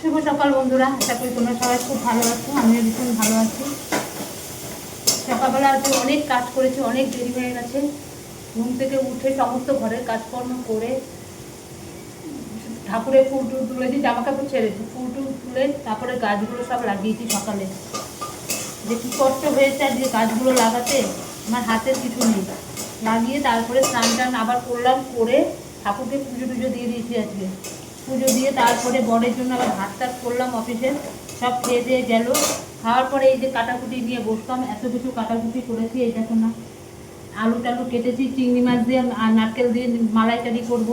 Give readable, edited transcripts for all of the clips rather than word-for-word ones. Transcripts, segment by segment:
শুভ সকাল বন্ধুরা, আশা করি তোমরা সবাই খুব ভালো আছো। আমিও ভীষণ ভালো আছি। সকালবেলা আজকে অনেক কাজ করেছি, অনেক দেরি হয়ে গেছে। ঘুম থেকে উঠে সমস্ত ঘরের কাজকর্ম করে ঠাকুরের ফুল টুল তুলেছি, জামা কাপড় ছেড়েছি, ফুল টুল তুলে তারপরে গাছগুলো সব লাগিয়েছি সকালে। যে কী কষ্ট হয়েছে আজকে গাছগুলো লাগাতে, আমার হাতের কিছু নেই। লাগিয়ে তারপরে স্নান টান আবার করলাম, করে ঠাকুরকে পুজো টুজো দিয়ে দিয়েছি আজকে। পুজো দিয়ে তারপরে বরের জন্য আবার ভাত টাত করলাম অফিসে, সব খেয়ে দিয়ে গেল। খাওয়ার পরে এই যে কাটাকুটি নিয়ে বসতাম, এত কিছু কাটাকুটি করেছি। এই দেখো না, আলু টালু কেটেছি, চিংড়ি মাছ দিয়ে আর নারকেল দিয়ে মালাইকারি করব,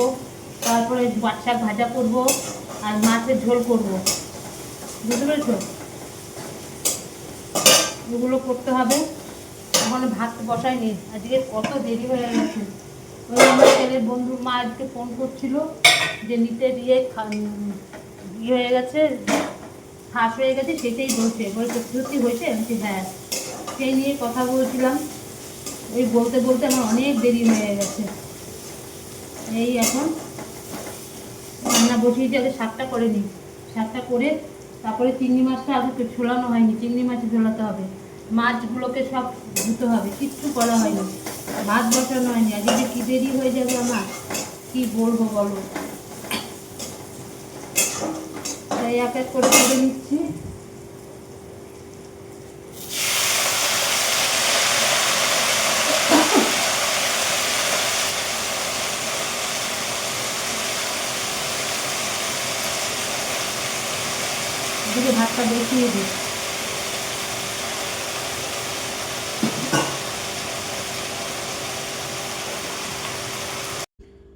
তারপরে শাক ভাজা করব, আর মাছের ঝোল করব, বুঝতে পেরেছো? এগুলো করতে হবে। এখন ভাত বসাইনি, আজকে কত দেরি হয়ে গেছে। ওই আমার ছেলের বন্ধুর মা আজকে ফোন করছিল যে নিতে দিয়ে ইয়ে হয়ে গেছে, ফাঁস হয়ে গেছে, সেটাই বলছে। বলছে সত্যি হয়েছে? বলছি হ্যাঁ। সেই নিয়ে কথা বলছিলাম। ওই বলতে বলতে আমার অনেক দেরি হয়ে গেছে। এই এখন রান্না বসিয়েছি, আগে শাকটা করে নিই। শাকটা করে তারপরে চিংড়ি মাছটা আগে ঝোলানো হয়নি, চিংড়ি মাছ ঝোলাতে হবে। মাছগুলোকে সব ধুতে হবে, কিচ্ছু করা হয়নি, ভাত বসানো হয়নি। আজকে যে কী দেরি হয়ে যাবে আমার, কি বলবো বলো। তাই এক এক করে নিচ্ছি। এদিকে ভাতটা বসিয়ে দিই।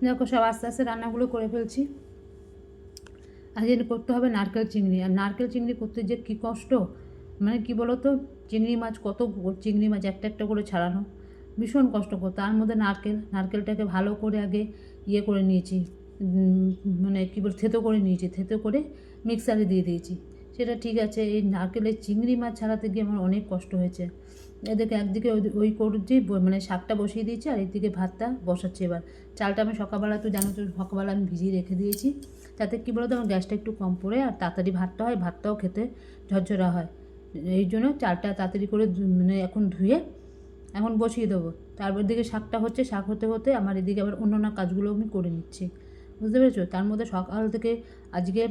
দেখো সব আস্তে আস্তে রান্নাগুলো করে ফেলছি। আজকে করতে হবে নারকেল চিংড়ি। আর নারকেল চিংড়ি করতে যে কী কষ্ট, মানে কি বলো তো, চিংড়ি মাছ কত চিংড়ি মাছ একটা একটা করে ছাড়ানো, ভীষণ কষ্টকর। তার মধ্যে নারকেলটাকে ভালো করে আগে ইয়ে করে নিয়েছি, মানে কী বল, থেতো করে নিয়েছি, থেতো করে মিক্সারে দিয়ে দিয়েছি। সেটা ঠিক আছে, এই নারকেলের চিংড়ি মাছ ছাড়াতে গিয়ে আমার অনেক কষ্ট হয়েছে। এদিকে একদিকে ওই করছি, মানে শাকটা বসিয়ে দিয়েছি, আর একদিকে ভাতটা বসাচ্ছি। এবার চালটা আমি সকালবেলা, তো জানো তো, সকালবেলা আমি ভিজিয়ে রেখে দিয়েছি, তাতে কী বলো তো, আমার গ্যাসটা একটু কম পড়ে আর তাড়াতাড়ি ভাতটা হয়, ভাতটাও খেতে ঝরঝরা হয়। এই জন্য চালটা তাড়াতাড়ি করে মানে এখন ধুয়ে এখন বসিয়ে দেবো। তারপর দিকে শাকটা হচ্ছে, শাক হতে হতে আমার এদিকে আবার অন্য কাজগুলো আমি করে নিচ্ছি, বুঝতে পেরেছো? তার মধ্যে সকাল থেকে আজকে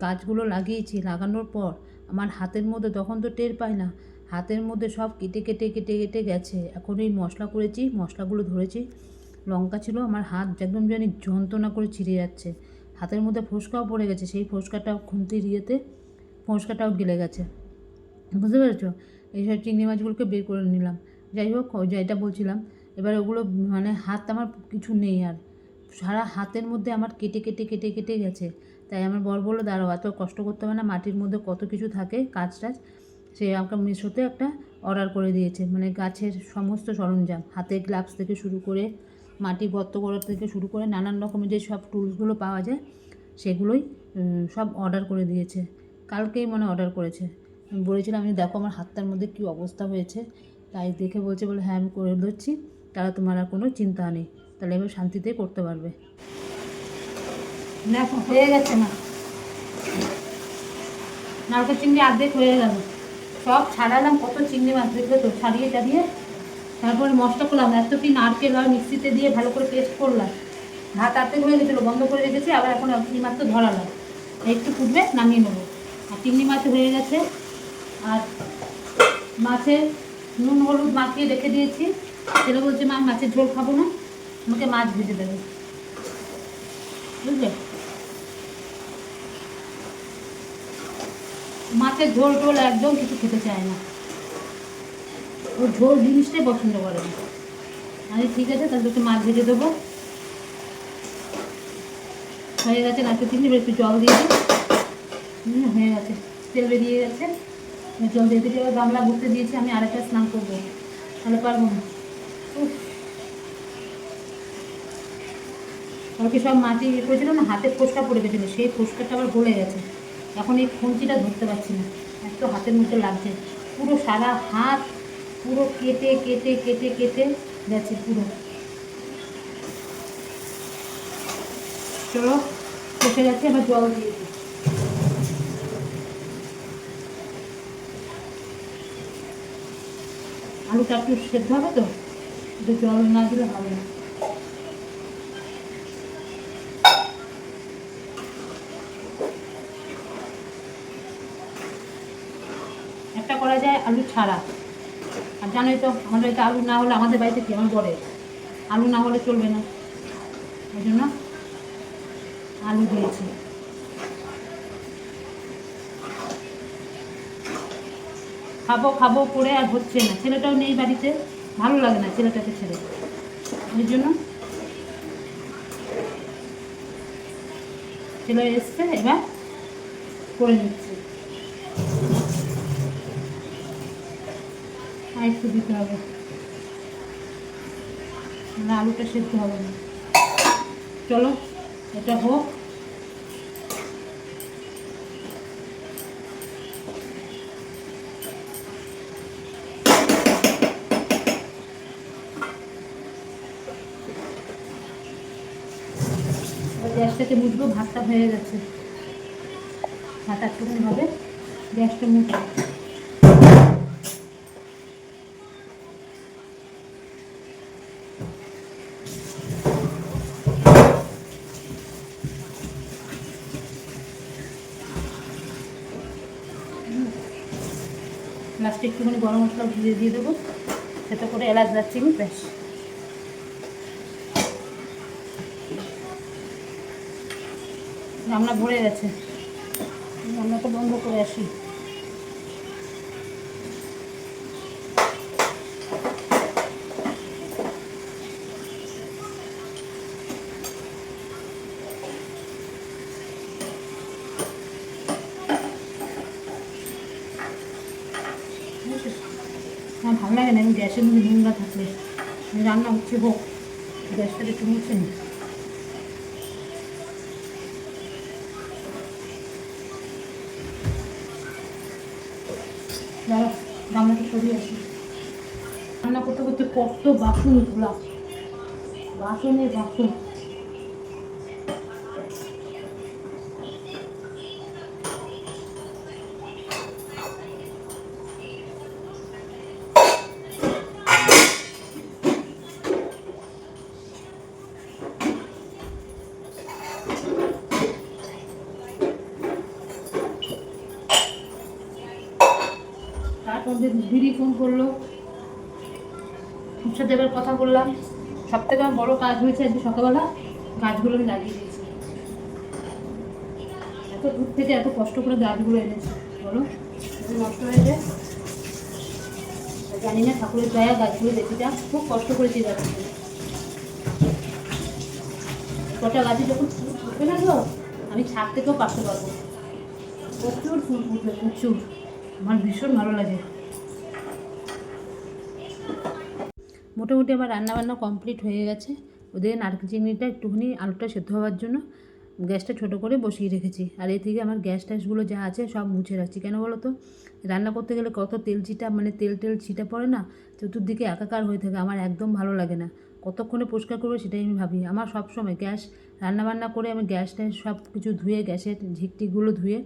গাছগুলো লাগিয়েছি, লাগানোর পর আমার হাতের মধ্যে, তখন তো টের পাই না, হাতের মধ্যে সব কেটে কেটে কেটে কেটে গেছে। এখন এই মশলা করেছি, মশলাগুলো ধরেছি, লঙ্কা ছিল, আমার হাত একদম জানি যন্ত্রণা করে ছিঁড়ে যাচ্ছে। হাতের মধ্যে ফোসকাও পড়ে গেছে, সেই ফোসকাটাও খুন্তির ইয়েতে ফোসকাটাও গেলে গেছে, বুঝতে পেরেছো? এইসব চিংড়ি মাছগুলোকে বের করে নিলাম। যাই হোক, যেটা বলছিলাম, এবার ওগুলো মানে হাত আমার কিছু নেই আর, সারা হাতের মধ্যে আমার কেটে কেটে কেটে কেটে গেছে। তাই আমার বর বললো, দাঁড়াও, এত কষ্ট করতে হবে না, মাটির মধ্যে কত কিছু থাকে কাজ টাজ। সে আমাকে মিশোতে একটা অর্ডার করে দিয়েছে, মানে গাছের সমস্ত সরঞ্জাম, হাতে গ্লাভস থেকে শুরু করে, মাটি গর্ত করার থেকে শুরু করে, নানান রকমের যে সব টুলসগুলো পাওয়া যায় সেগুলোই সব অর্ডার করে দিয়েছে। কালকেই মনে অর্ডার করেছে। আমি বলেছিলাম, আমি দেখো আমার হাতটার মধ্যে কী অবস্থা হয়েছে। তাই দেখে বলছে, বলে হ্যাঁ আমি করে দিচ্ছি, তাহলে তোমার আর কোনো চিন্তা নেই, তাহলে এবার শান্তিতেই করতে পারবে। দেখো হয়ে গেছে না, নারকেল চিংড়ি অর্ধেক হয়ে গেল, সব ছাড়ালাম, কত চিংড়ি মাছ দেখবে তো, ছাড়িয়ে টাড়িয়ে তারপরে মশলা করলাম। এত কি নারকেল আর মিক্সিতে দিয়ে ভালো করে পেস্ট করলাম। ভাত অর্ধেক হয়ে গেছিলো, বন্ধ করে রেখেছি, আবার এখন এই মাত্র ধরালাম, একটু ফুটবে নামিয়ে নেবো। আর চিংড়ি মাছ হয়ে গেছে, আর মাছে নুন হলুদ মাখিয়ে রেখে দিয়েছি। ছেলে বলছে, মা মাছের ঝোল খাবো না, আমাকে মাছ ভেজে দেবে, বুঝলে? মাছের ঝোল টোল একদম কিছু খেতে চায় না, ও ঝোল জিনিসটাই পছন্দ করে না। আমি ঠিক আছে, তাহলে একটু মাছ ভেজে দেবো। হয়ে গেছে নারকেল চিংড়ি, একটু জল দিয়ে দিই। হয়ে গেছে, তেল বেরিয়ে গেছে, জল দিয়ে দিতে, এবার গামলা ভরতে দিয়েছি। আমি আরেকটা স্নান করবো, তাহলে পারবো না। কালকে সব মাটি ইয়ে করেছিল না, হাতে ফোসকা পড়ে গেছিলো, সেই ফোসকাটা আবার গলে গেছে। এখন এই খুঁচিটা ধরতে পারছি না, এত হাতের মধ্যে লাগছে, পুরো সারা হাত পুরো কেটে কেটে কেটে কেটে গেছে পুরো। চলো কষে গেছে, এবার জল দিয়ে দিই। আলুটা একটু সেদ্ধ হবে তো, একটু জল না দিলে হবে না। একটা করা যায় আলু ছাড়া, আর জানোই তো আমাদের বাড়িতে আলু না হলে, আমাদের বাড়িতে কি আমার বলে আলু না হলে চলবে না, ওই জন্য আলু দিয়েছি। খাবো খাবো করে আর হচ্ছে না, ছেলেটাও নেই বাড়িতে, ভালো লাগে না ছেলেটাকে ছেড়ে, ওই জন্য ছেলে এসছে, এবার করে নিচ্ছি। আর একটু দিতে হবে, না আলুটা সেদ্ধ হবে না। চলো এটা হোক। গ্যাসটাকে মুছবো, ভাতটা হয়ে গেছে, ভাত একটুখানি হবে, গ্যাসটা মুছবো। লাস্টে একটুখানি গরম মশলা দিয়ে দেবো, সেটা করে এলাচ দারচিনি ব্যাস। রান্না ভরে গেছে, রান্নাটা বন্ধ করে আসি। আমার ভালো লাগে না আমি গ্যাসের মধ্যে নোংরা থাকলে, রান্না হচ্ছে হোক, গ্যাসটা একটু মুছে নিই। রান্নাটা সরিয়ে আসি। রান্না করতে করতে কত বাসন ধুলাম, বাসনের বাসন। তারপর দিদি ফোন করলো, ওর সাথে এবার কথা বললাম। সব থেকে আমার বড়ো কাজ হয়েছে আজকে সকালবেলা, গাছগুলো আমি লাগিয়ে দিয়েছি। এত দূর থেকে এত কষ্ট করে গাছগুলো এনেছি, বলো নষ্ট হয়ে যায়। জানি না ঠাকুরের দয়া, গাছগুলো দেখে যা খুব কষ্ট করেছি গাছগুলো। কটা গাছে যখন ফুল ফুটবে না তো, আমি ছাদ থেকেও পাশতে পারবো, প্রচুর ফুল ফুটবে, প্রচুর। আমার ভীষণ ভালো লাগে। মোটামুটি আমার রান্নাবান্না কমপ্লিট হয়ে গেছে। ওদের নারকেল চিংড়িটা একটুখানি আলুটা সেদ্ধ হওয়ার জন্য গ্যাসটা ছোটো করে বসিয়ে রেখেছি। আর এ থেকে আমার গ্যাস ট্যাসগুলো যা আছে সব মুছে রাখছি। কেন বলো তো, রান্না করতে গেলে কত তেল ছিটা, মানে তেল ছিটা পড়ে না, চতুর্দিকে একাকার হয়ে থাকে, আমার একদম ভালো লাগে না। কতক্ষণে পরিষ্কার করবো সেটাই আমি ভাবি। আমার সব সময় গ্যাস রান্নাবান্না করে আমি গ্যাস ট্যাস সব কিছু ধুয়ে, গ্যাসের ঝিকটিগুলো ধুয়ে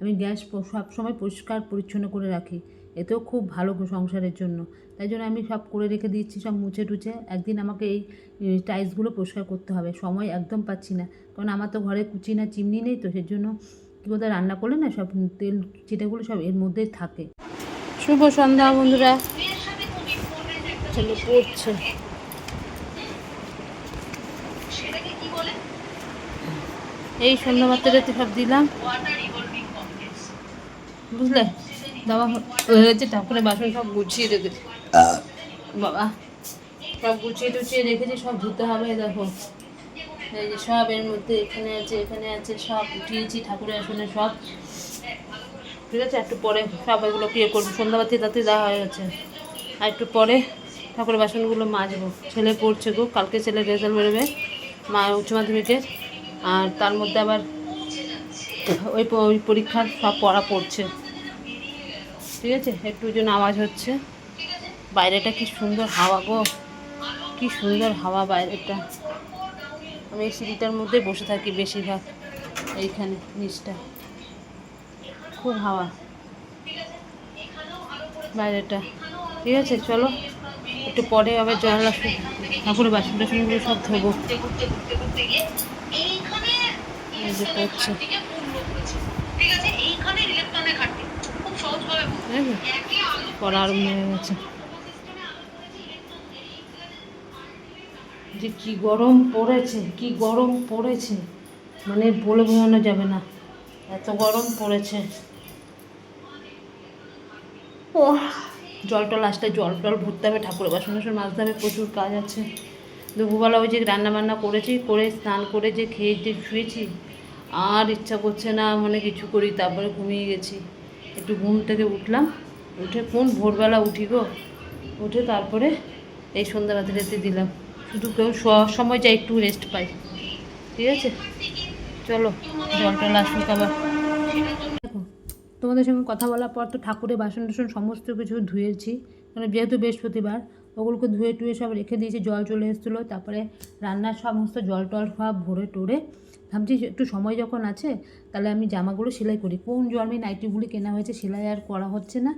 আমি গ্যাস সব সময় পরিষ্কার পরিচ্ছন্ন করে রাখি। এতেও খুব ভালো সংসারের জন্য। তাই জন্য আমি সব করে রেখে দিচ্ছি, সব মুছে টুছে। একদিন আমাকে এই টাইলসগুলো পরিষ্কার করতে হবে, সময় একদম পাচ্ছি না, কারণ আমার তো ঘরে কুচি না চিমনি নেই, তো সেই জন্য কী বলতে রান্না করলে না সব তেল চিটাগুলো সব এর মধ্যেই থাকে। শুভ সন্ধ্যা বন্ধুরা, ছেলে পড়ছে। এই সন্ধ্যা মাত্রাতে সব দিলাম, বুঝলে, দেওয়া হয়েছে। ঠাকুরের বাসন সব গুছিয়ে রেখেছি বাবা, সব গুছিয়ে টুছিয়ে রেখেছি, সব ধুতে হবে। দেখো এই যে সব এর মধ্যে, এখানে আছে এখানে আছে, সব উঠিয়েছি ঠাকুরের আসনে সব, ঠিক আছে। একটু পরে সব এগুলো ইয়ে করবো, সন্ধ্যাবাতি তাতে দেওয়া হয়ে গেছে। আর একটু পরে ঠাকুরের বাসনগুলো মাজবো। ছেলে পড়ছে গো, কালকে ছেলের রেজাল্ট বেরোবে উচ্চ মাধ্যমিকের, আর তার মধ্যে আবার ওই পরীক্ষার সব পড়া পড়ছে, ঠিক আছে। একটু যেন আওয়াজ হচ্ছে, বাইরেটা কি সুন্দর হাওয়া গো, কি সুন্দর হাওয়া বাইরেটা। আমি এই সিঁড়িটার মধ্যে বসে থাকি বেশিরভাগ, এইখানে নিচটা খুব হাওয়া বাইরেটা, ঠিক আছে। চলো একটু পরে আবার জল আসবে, ঠাকুরের বাসন টাসনগুলো সব ধোবো। এই যে করছে, পড়া আরম্ভ হয়ে গেছে। যে কি গরম পড়েছে, কি গরম পড়েছে, মানে বলে বোঝানো যাবে না, এত গরম পড়েছে। ও জল টল আসলে জল টল ভরতে হবে, ঠাকুরের বাসন টাসন মাজতে হবে, প্রচুর কাজ আছে। দুপুরবেলা ওই যে রান্না বান্না করেছি, করে স্নান করে যে খেয়ে যে শুয়েছি, আর ইচ্ছা করছে না মানে কিছু করি, তারপরে ঘুমিয়ে গেছি। একটু ঘুম থেকে উঠলাম, উঠে কোন ভোরবেলা উঠি গো, উঠে তারপরে এই সন্ধ্যা রাতে দিলাম। শুধু কেউ শোয়ার সময় যাই একটু রেস্ট পাই। ঠিক আছে, চলো জল টল আসুক আবার। দেখো, তোমাদের সঙ্গে কথা বলার পর তো ঠাকুরের বাসন টাসন সমস্ত কিছু ধুয়েছি, মানে যেহেতু বৃহস্পতিবার ওগুলোকে ধুয়ে টুয়ে সব রেখে দিয়েছি, জল চলে এসেছিলো। তারপরে রান্নার সমস্ত জল টল সব ভরে টোরে ভাবছি একটু সময় যখন আছে তাহলে আমি জামাগুলো সেলাই করি। কোন জন্মে নাইটিগুলি কেনা হয়েছে, সেলাই আর করা হচ্ছে না,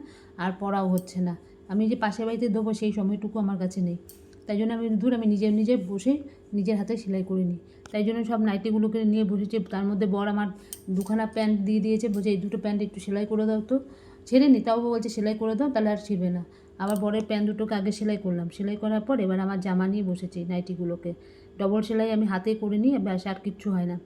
আর পরাও হচ্ছে না। আমি যে পাশের বাড়িতে দেবো সেই সময়টুকু আমার কাছে নেই, তাই জন্য আমি নিজে বসে নিজের হাতে সেলাই করে নিই। তাই জন্য সব নাইটিগুলোকে নিয়ে বসেছি। তার মধ্যে বর আমার দুখানা প্যান্ট দিয়ে দিয়েছে, বলছে এই দুটো প্যান্ট একটু সেলাই করে দাও, তো ছেড়ে নি, তাও বলছে সেলাই করে দাও, তাহলে আর ছিঁড়বে না। আবার বরের প্যান্ট দুটোকে আগে সেলাই করলাম, সেলাই করার পর এবার আমার জামা নিয়ে বসেছি নাইটিগুলোকে। ডবল সেলাই আমি হাতে করে নিই, ব্যাস আর কিচ্ছু হয় না।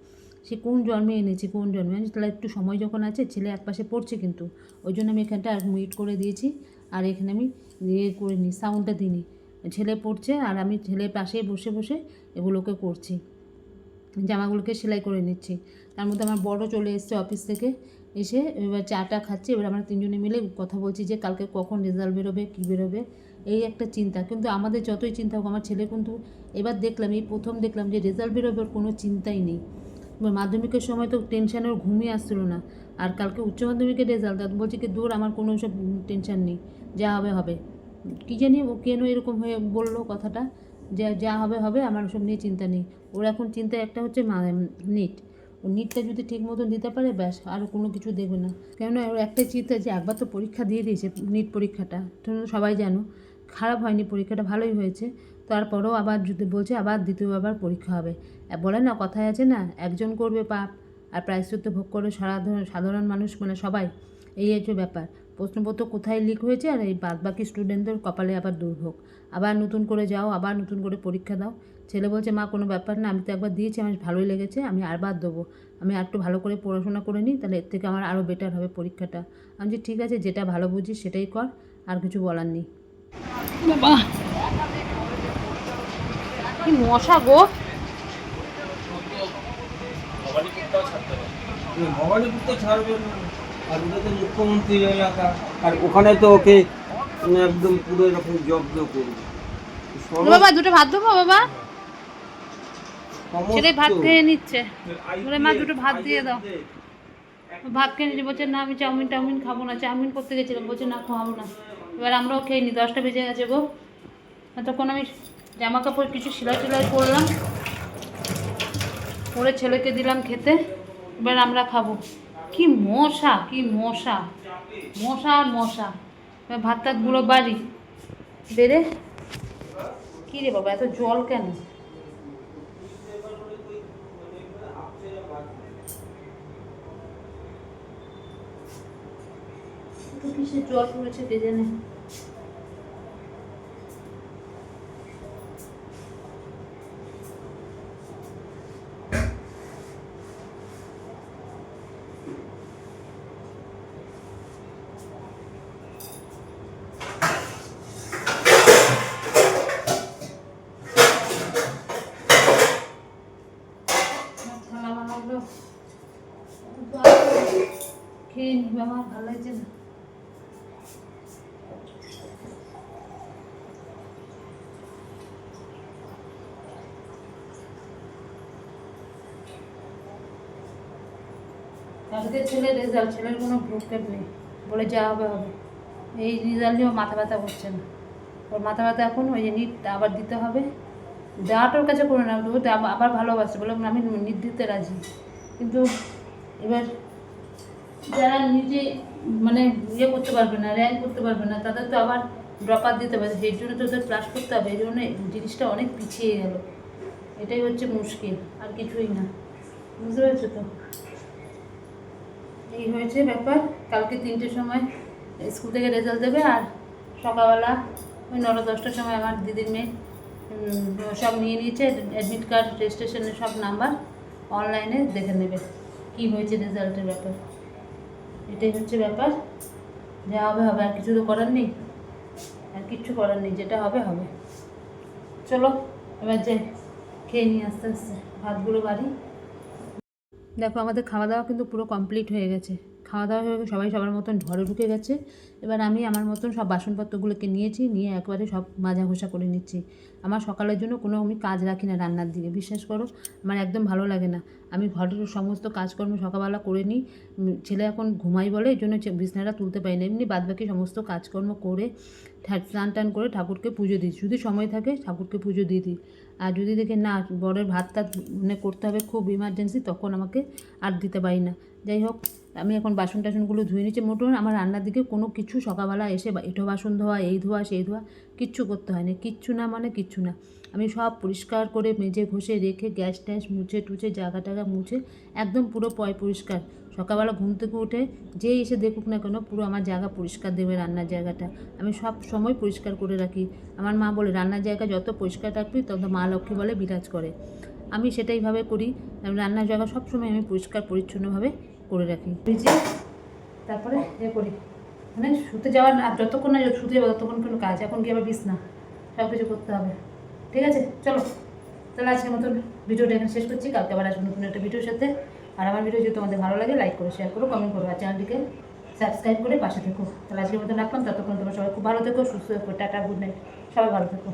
সে কোন জন্মে এনেছি, কোন জন্মে আমি, তাহলে একটু সময় যখন আছে, ছেলে এক পাশে পড়ছে কিন্তু, ওই জন্য আমি এখানটা আর মিউট করে দিয়েছি। আর এখানে আমি ইয়ে করে নিই, সাউন্ডটা দিইনি। ছেলে পড়ছে আর আমি ছেলের পাশেই বসে বসে এগুলোকে করছি, জামাগুলোকে সেলাই করে নিচ্ছি। তার মধ্যে আমার বড় চলে এসছে অফিস থেকে, এসে এবার চাটা খাচ্ছি। এবার আমরা তিনজনে মিলে কথা বলছি যে কালকে কখন রেজাল্ট বেরোবে, কী বেরোবে, এই একটা চিন্তা। কিন্তু আমাদের যতই চিন্তা হোক, আমার ছেলে কিন্তু এবার দেখলাম, এই প্রথম দেখলাম যে রেজাল্ট বেরোবে, ওর কোনো চিন্তাই নেই। মাধ্যমিকের সময় তো টেনশানে ওর ঘুমই আসছিলো না, আর কালকে উচ্চ মাধ্যমিকের রেজাল্ট, বলছি কি দূর, আমার কোনো সব টেনশান নেই, যা হবে হবে। কী জানি ও কেন এরকম হয়ে বললো কথাটা, যে যা হবে হবে, আমার ওসব নিয়ে চিন্তা নেই। ওর এখন চিন্তা একটা হচ্ছে নিট, ও নিটটা যদি ঠিক মতন দিতে পারে ব্যাস, আর কোনো কিছু দেবে না। কেননা ওর একটাই চিন্তা যে একবার তো পরীক্ষা দিয়ে দিয়েছে, নিট পরীক্ষাটা তোমরা সবাই জানো, খারাপ হয়নি পরীক্ষাটা, ভালোই হয়েছে। তারপরেও আবার যদি বলছে আবার দ্বিতীয়বার পরীক্ষা হবে। বলে না, কথায় আছে না, একজন করবে পাপ আর প্রায়শ্চিত্ত ভোগ করে সাধারণ মানুষ, মানে সবাই। এই হচ্ছে ব্যাপার। প্রশ্নপত্র কোথায় লিক হয়েছে, আর এই বাকি স্টুডেন্টদের কপালে আবার দুর্ভোগ। আবার নতুন করে যাও, আবার নতুন করে পরীক্ষা দাও। ছেলে বলছে মা কোনো ব্যাপার না, আমি তো একবার দিয়েছি, আমার ভালোই লেগেছে, আমি আরবার দেবো। আমি আর একটু ভালো করে পড়াশোনা করে নিই, তাহলে এর থেকে আমার আরও বেটার হবে পরীক্ষাটা। আমি যে ঠিক আছে, যেটা ভালো বুঝিস সেটাই কর, আর কিছু বলার নেই। বাবা কি মশা গো! ভবানীপুর ছাড়বে না, আর ওটা তো মুখ্যমন্ত্রী এলাকা, আর ওখানে তো ওকে একদম পুরো এরকম জব্দ করবে। বাবা দুটো ভাত দেবো বাবা, ছেলে ভাত খেয়ে নিচ্ছে, বলে মা দুটো ভাত দিয়ে দাও। ভাত খেয়ে নিচ্ছে, বলছে না আমি চাউমিন খাবো না, চাউমিন করতে গেছিলাম, বলছে না খাবো না। এবার আমরাও খেয়ে নিই, 10টা বেজে গেছে গো। তখন আমি জামা কাপড় কিছু সেলাই করলাম, করে ছেলেকে দিলাম খেতে, এবার আমরা খাবো। কি মশা, কি মশা, মশা আর মশা। এবার ভাত টাতগুলো বাড়ি বেড়ে, কী রে বাবা এত জল কেন? কিসের জল পড়েছে কে জানে। খেয়ে নি বাবা, ভালো লাগছে না। আজকে ছেলের রেজাল্ট, ছেলের কোনো ভ্রুক্ষেপ নেই, বলে যা হবে হবে। এই রেজাল্ট নিয়েও মাথা ব্যথা করছে না, ওর মাথা ব্যথা এখন ওই যে নিট আবার দিতে হবে। দেওয়াটার কাছে করে না, তবু আবার ভালোবাসে, বলে আমি নিট দিতে রাজি। কিন্তু এবার যারা নিজে মানে ইয়ে করতে পারবে না, র্যাঙ্ক করতে পারবে না, তাদের তো আবার ড্রপার দিতে হবে, সেই জন্য তো ওদের ক্লাস করতে হবে, এই জন্য জিনিসটা অনেক পিছিয়ে গেল। এটাই হচ্ছে মুশকিল, আর কিছুই না। বুঝতে পেরেছো তো? এই হয়েছে ব্যাপার। কালকে 3টের সময় স্কুল থেকে রেজাল্ট দেবে, আর সকালবেলা ওই 9-10টার সময় আমার দিদির মেয়ে সব নিয়ে নিয়েছে, অ্যাডমিট কার্ড, রেজিস্ট্রেশনের সব নাম্বার অনলাইনে দেখে নেবে কী হয়েছে রেজাল্টের ব্যাপার। এটাই হচ্ছে ব্যাপার। যা হবে হবে, আর কিছু তো করার নেই, আর কিচ্ছু করার নেই, যেটা হবে হবে। চলো এবার যাই, খেয়ে নিই আস্তে আস্তে ভাতগুলো বাড়ি। দেখো আমাদের খাওয়া দাওয়া কিন্তু পুরো কমপ্লিট হয়ে গেছে। খাওয়া দাওয়া হয়ে গেছে, সবাই সবার মতন ঘরে ঢুকে গেছে। এবার আমি আমার মতন সব বাসনপত্রগুলোকে নিয়েছি, নিয়ে একবারে সব মাজা ঘষা করে নিচ্ছি। আমার সকালের জন্য কোনো আমি কাজ রাখি না রান্নার দিকে, বিশ্বাস করো আমার একদম ভালো লাগে না। আমি ঘরের সমস্ত কাজকর্ম সকালবেলা করে নিই। ছেলে এখন ঘুমাই বলে এই জন্য বিছানাটা তুলতে পারি না, এমনি বাদবাকি সমস্ত কাজকর্ম করে স্নান টান করে ঠাকুরকে পুজো দিই, যদি সময় থাকে ঠাকুরকে পুজো দিয়ে দিই। আর যদি দেখি না বরের ভাত টাত মানে করতে হবে খুব ইমার্জেন্সি, তখন আমাকে আর দিতে পারি না। যাই হোক, আমি এখন বাসন টাসনগুলো ধুয়ে নিচ্ছি। মোটামুটি আমার রান্নার দিকে কোনো কিছু সকালবেলা এসে এঁঠো বাসন ধোয়া, এই ধোয়া সেই ধোয়া কিচ্ছু করতে হয় না, কিচ্ছু না মানে কিচ্ছু না। আমি সব পরিষ্কার করে মেজে ঘষে রেখে গ্যাস ট্যাস মুছে টুছে জায়গা টাগা মুছে একদম পুরো পরিষ্কার। সকালবেলা ঘুম থেকে উঠে যেই এসে দেখুক না কেন পুরো আমার জায়গা পরিষ্কার দেবে, রান্নার জায়গাটা আমি সব সময় পরিষ্কার করে রাখি। আমার মা বলে রান্নার জায়গা যত পরিষ্কার রাখবি তত মা লক্ষ্মী বলে বিরাজ করে। আমি সেটাইভাবে করি, রান্নার জায়গা সবসময় আমি পরিষ্কার পরিচ্ছন্নভাবে করে রাখি। তারপরে করি মানে শুতে যাওয়ার আর যতক্ষণ না শুতে যাবো ততক্ষণ কোনো কাজ, এখন কি আবার বিছনা সব কিছু করতে হবে। ঠিক আছে চলো, তাহলে আজকের মতন ভিডিওটা এখানে শেষ করছি। কালকে আবার আসবো নতুন একটা ভিডিওর সাথে। আর আমার ভিডিও যদি তোমাদের ভালো লাগে লাইক করো, শেয়ার করো, কমেন্ট করো, আর চ্যানেলটিকে সাবস্ক্রাইব করে পাশে থেকো। তাহলে আজকের মতন রাখলাম, ততক্ষণ তোমরা সবাই খুব ভালো থেকো, সুস্থ থেকো। টাটা, গুড নাইট, সবাই ভালো থেকো।